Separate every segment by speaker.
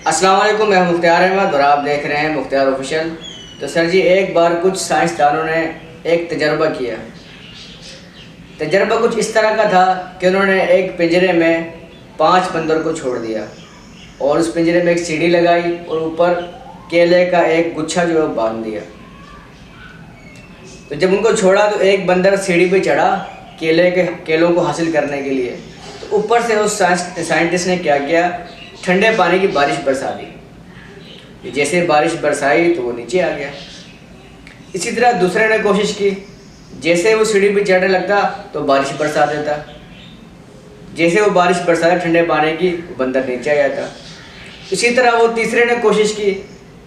Speaker 1: अस्सलाम वालेकुम, मैं मुख्तार अहमद और आप देख रहे हैं मुख्तार ऑफिशियल। तो सर जी, एक बार कुछ साइंसदानों ने एक तजर्बा किया। तजर्बा कुछ इस तरह का था कि उन्होंने एक पिंजरे में 5 बंदर को छोड़ दिया और उस पिंजरे में एक सीढ़ी लगाई और ऊपर केले का एक गुच्छा जो है बांध दिया। तो जब उनको छोड़ा तो एक बंदर सीढ़ी पे चढ़ा केलों को हासिल करने के लिए। तो ऊपर से उस साइंटिस्ट ने क्या किया, ठंडे पानी की बारिश बरसा दी। जैसे बारिश बरसाई तो वो नीचे आ गया। इसी तरह दूसरे ने कोशिश की, जैसे वो सीढ़ी पे चढ़ने लगता तो बारिश बरसा देता। जैसे वो बारिश बरसाता ठंडे पानी की, बंदर नीचे आ जाता। इसी तरह वो तीसरे ने कोशिश की।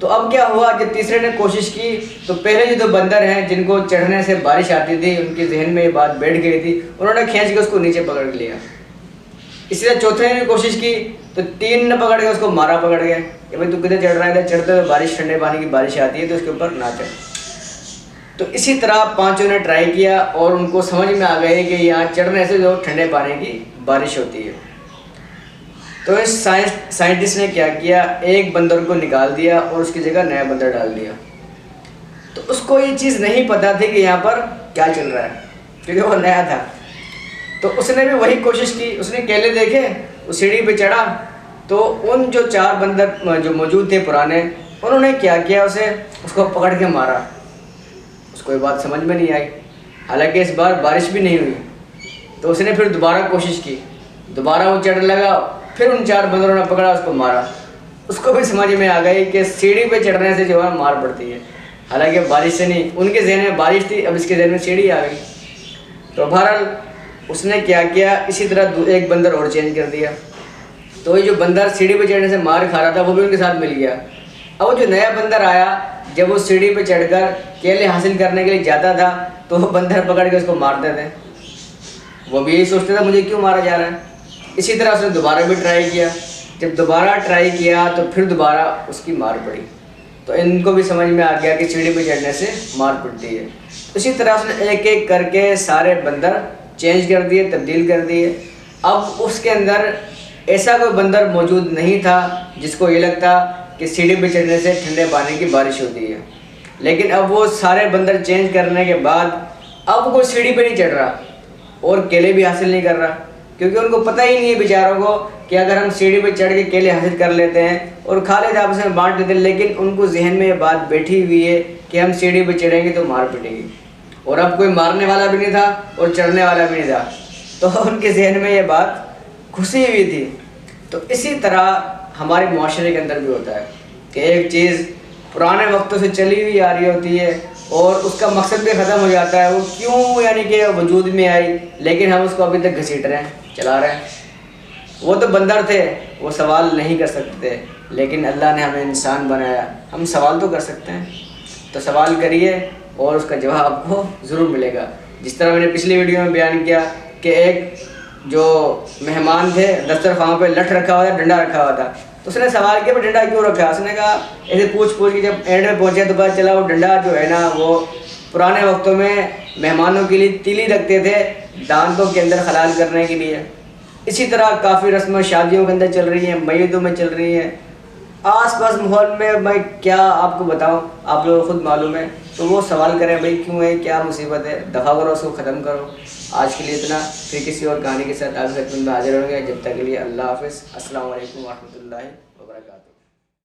Speaker 1: तो अब क्या हुआ, जब तीसरे ने कोशिश की तो पहले जो 2 बंदर हैं जिनको चढ़ने से बारिश आती थी, उनके जहन में ये बात बैठ गई थी, उन्होंने खींच के उसको नीचे पकड़ लिया। इसी तरह चौथे ने कोशिश की तो 3 ने पकड़ के उसको मारा पकड़ गया कि भाई तू किधर चढ़ रहा है, चढ़ते हुए बारिश ठंडे पानी की बारिश आती है तो उसके ऊपर ना चढ़। तो इसी तरह 5 ने ट्राई किया और उनको समझ में आ गए कि यहाँ चढ़ने से जो ठंडे पानी की बारिश होती है। तो इस साइंटिस्ट ने क्या किया, एक बंदर को निकाल दिया और उसकी जगह नया बंदर डाल दिया। तो उसको ये चीज़ नहीं पता थी कि यहाँ पर क्या चल रहा है, क्योंकि वो नया था। तो उसने भी वही कोशिश की, उसने केले देखे, उस सीढ़ी पे चढ़ा तो उन जो 4 बंदर जो मौजूद थे पुराने, उन्होंने क्या किया, उसको पकड़ के मारा। उसको ये बात समझ में नहीं आई। हालांकि इस बार बारिश भी नहीं हुई। तो उसने फिर दोबारा कोशिश की, दोबारा वो चढ़ने लगा, फिर उन 4 बंदरों ने पकड़ा, उसको मारा। उसको भी समझ में आ गई कि सीढ़ी पे चढ़ने से जो है मार पड़ती है। हालांकि बारिश से नहीं, उनके जहन में बारिश थी, अब इसके जहन में सीढ़ी आ गई। तो बहरहाल उसने क्या किया, इसी तरह एक बंदर और चेंज कर दिया। तो ये जो बंदर सीढ़ी पे चढ़ने से मार खा रहा था वो भी उनके साथ मिल गया। अब वो जो नया बंदर आया, जब वो सीढ़ी पे चढ़कर केले हासिल करने के लिए जाता था तो वो बंदर पकड़ के उसको मारते थे। वो भी यही सोचता था मुझे क्यों मारा जा रहा है। इसी तरह उसने दोबारा भी ट्राई किया। जब दोबारा ट्राई किया तो फिर दोबारा उसकी मार पड़ी। तो इनको भी समझ में आ गया कि सीढ़ी पे चढ़ने से मार पड़ती है। इसी तरह उसने एक एक करके सारे बंदर चेंज कर दिए, तब्दील कर दिए। अब उसके अंदर ऐसा कोई बंदर मौजूद नहीं था जिसको ये लगता कि सीढ़ी पे चढ़ने से ठंडे पानी की बारिश होती है। लेकिन अब वो सारे बंदर चेंज करने के बाद अब कोई सीढ़ी पे नहीं चढ़ रहा और केले भी हासिल नहीं कर रहा, क्योंकि उनको पता ही नहीं है बेचारों को कि अगर हम सीढ़ी पे चढ़ के केले हासिल कर लेते हैं और खा लेते हैं, आपस में बांट लेते हैं, लेकिन उनको जहन में ये बात बैठी हुई है कि हम सीढ़ी पे चढ़ेंगे तो मार पड़ेगी। और अब कोई मारने वाला भी नहीं था और चढ़ने वाला भी नहीं था, तो उनके जहन में ये बात घुसी हुई थी। तो इसी तरह हमारे मुआशरे के अंदर भी होता है कि एक चीज़ पुराने वक्तों से चली हुई आ रही होती है और उसका मकसद भी ख़त्म हो जाता है, वो क्यों यानी कि वजूद में आई, लेकिन हम उसको अभी तक घसीट रहे हैं, चला रहे हैं। वो तो बंदर थे, वो सवाल नहीं कर सकते, लेकिन अल्लाह ने हमें इंसान बनाया, हम सवाल तो कर सकते हैं। तो सवाल करिए और उसका जवाब आपको ज़रूर मिलेगा। जिस तरह मैंने पिछली वीडियो में बयान किया कि एक जो मेहमान थे, दस्तरखान पे लठ रखा हुआ था, डंडा रखा हुआ था। तो उसने सवाल किया डंडा क्यों रखा। उसने कहा, ऐसे पूछ के जब एंड में पहुंचे तो पता चला वो डंडा जो है ना, वो पुराने वक्तों में मेहमानों के लिए तीली रखते थे, दांतों के अंदर हलाल करने के लिए। इसी तरह काफ़ी रस्में शादियों के अंदर चल रही हैं, मैयतों में चल रही हैं, आस पास माहौल में। मैं क्या आपको बताऊं, आप लोगों को खुद मालूम है। तो वो सवाल करें भाई क्यों है, क्या मुसीबत है, दफ़ा करो, उसको ख़त्म करो। आज के लिए इतना, फिर किसी और कहानी के साथ आपकी खिदमत में हाजिर होंगे। जब तक के लिए अल्लाह हाफ़िज़। अस्सलाम वालेकुम व रहमतुल्लाहि।